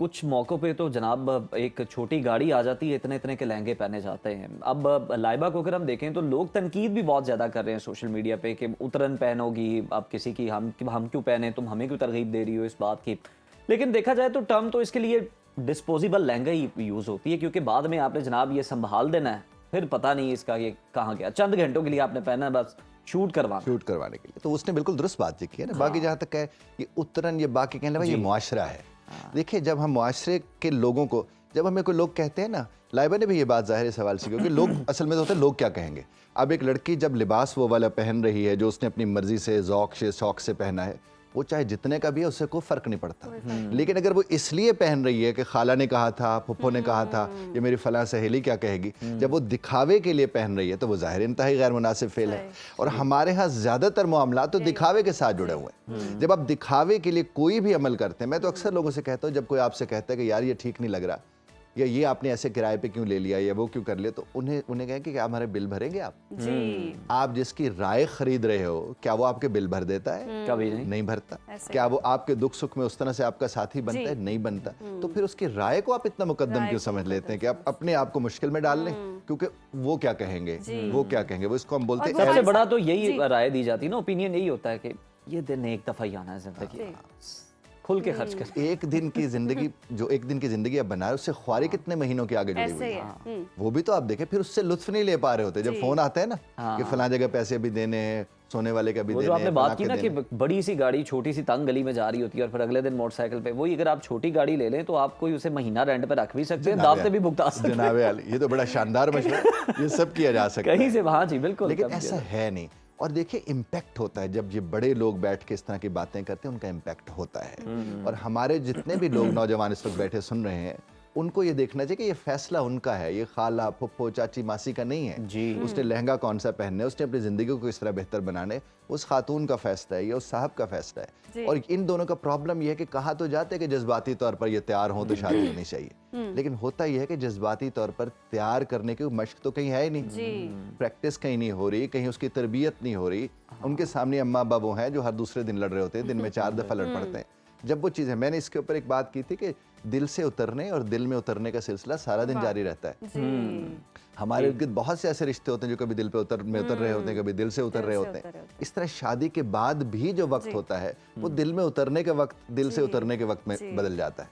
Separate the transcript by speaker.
Speaker 1: कुछ मौक़ों पे तो जनाब एक छोटी गाड़ी आ जाती है, इतने इतने के लहंगे पहने जाते हैं। अब लाइबा को अगर हम देखें तो लोग तनकीद भी बहुत ज़्यादा कर रहे हैं सोशल मीडिया पे कि उतरन पहनोगी, अब किसी की हम क्यों पहने, तुम हमें क्यों तरगीब दे रही हो इस बात की। लेकिन देखा जाए तो टर्म तो इसके लिए डिस्पोजेबल लहंगा ही यूज़ होती है, क्योंकि बाद में आपने जनाब ये संभाल देना है, फिर पता नहीं इसका ये कहाँ गया। चंद घंटों के लिए आपने पहना है, बस शूट करवाने
Speaker 2: के लिए। तो उसने बिल्कुल दुरुस्त बात की है ना। बाकी जहाँ तक है कि उतरन ये बाकी कहने लगा, ये मुआशरा है। देखिए, जब हम मुआशरे के लोगों को, जब हमें कोई लोग कहते हैं ना, लाइबा ने भी ये बात ज़ाहिर सवाल से, क्योंकि लोग असल में तो होते हैं लोग क्या कहेंगे। अब एक लड़की जब लिबास वो वाला पहन रही है जो उसने अपनी मर्जी से ज़ौक़ से शौक़ से पहना है, वो चाहे जितने का भी है उससे कोई फ़र्क नहीं पड़ता। लेकिन अगर वो इसलिए पहन रही है कि खाला ने कहा था, फुप्पो ने कहा था, ये मेरी फ़लाँ सहेली क्या कहेगी, जब वो दिखावे के लिए पहन रही है तो वो ज़ाहिर इंतहाई गैर मुनासिब फ़ेल है। और हमारे यहाँ ज़्यादातर मामला तो दिखावे के साथ जुड़े हुए हैं। जब आप दिखावे के लिए कोई भी अमल करते हैं, मैं तो अक्सर लोगों से कहता हूँ, जब कोई आपसे कहता है कि यार ये ठीक नहीं लग रहा, या ये आपने ऐसे किराए पे क्यों ले लिया, या वो क्यों कर लिया, तो उन्हें कहें कि क्या हमारे बिल भरेंगे आप? आप जिसकी राय खरीद रहे हो, क्या वो आपके बिल भर देता है?
Speaker 1: कभी
Speaker 2: नहीं भरता। क्या वो आपके दुख सुख में उस तरह से आपका साथी बनता है? नहीं बनता। तो फिर उसकी राय को आप इतना मुकद्दम क्यों समझ लेते हैं कि आप अपने आप को मुश्किल में डाल लें, क्योंकि वो क्या कहेंगे, वो क्या कहेंगे, वो इसको हम बोलते हैं।
Speaker 1: सबसे बड़ा तो यही राय दी जाती है ना, ओपिनियन यही होता है कि ये दिन एक दफा ही आना है जिंदगी, खुल के खर्च कर।
Speaker 2: एक दिन की जिंदगी आप बना रहे, उससे ख्वारी कितने महीनों के आगे जुड़ी हुई है। वो भी तो आप देखें, फिर उससे लुत्फ नहीं ले पा रहे होते। जब फोन आता है ना कि फलां जगह पैसे भी देने हैं, सोने वाले का भी देने हैं।
Speaker 1: आपने बात की ना कि बड़ी सी गाड़ी छोटी सी तंग गली में जा रही होती है और फिर अगले दिन मोटरसाइकिल पे, वही अगर आप छोटी गाड़ी ले लें तो आप कोई उसे महीना रेंट पे रख भी सकते हैं, दावतें भी भुगता सकते हैं।
Speaker 2: जनाबे आली, ये तो बड़ा शानदार मशवरा, ये सब किया जा सकता है
Speaker 1: कहीं से। हाँ जी, बिल्कुल।
Speaker 2: लेकिन ऐसा है नहीं। और देखिए, इम्पैक्ट होता है जब ये बड़े लोग बैठ के इस तरह की बातें करते हैं, उनका इम्पैक्ट होता है। और हमारे जितने भी लोग नौजवान इस वक्त बैठे सुन रहे हैं, उनको ये देखना चाहिए कि ये फैसला उनका है, ये खाला फुप्पो चाची मासी का नहीं है जी। उसने लहंगा कौन सा पहनना है, उसने अपनी ज़िंदगी को किस तरह बेहतर बनाने, उस खातून का फैसला है, ये उस साहब का फैसला है। और इन दोनों का प्रॉब्लम यह है कि कहा तो जाते हैं कि जज्बाती तौर पर ये तैयार हों तो शादी होनी चाहिए, लेकिन होता यह है कि जज्बाती तौर पर तैयार करने की मशक तो कहीं है ही नहीं, प्रैक्टिस कहीं नहीं हो रही, कहीं उसकी तरबियत नहीं हो रही। उनके सामने अम्मा अब्बा वो हैं जो हर दूसरे दिन लड़ रहे होते हैं, दिन में 4 दफ़ा लड़ पड़ते हैं। जब वो चीज़ है, मैंने इसके ऊपर एक बात की थी कि दिल से उतरने और दिल में उतरने का सिलसिला सारा दिन जारी रहता है। हमारे इर्द गिर्द बहुत से ऐसे रिश्ते होते हैं जो कभी दिल पे उतर रहे होते हैं, कभी दिल से उतर रहे होते हैं। इस तरह शादी के बाद भी जो वक्त होता है, वो दिल में उतरने के वक्त, दिल से उतरने के वक्त में बदल जाता है।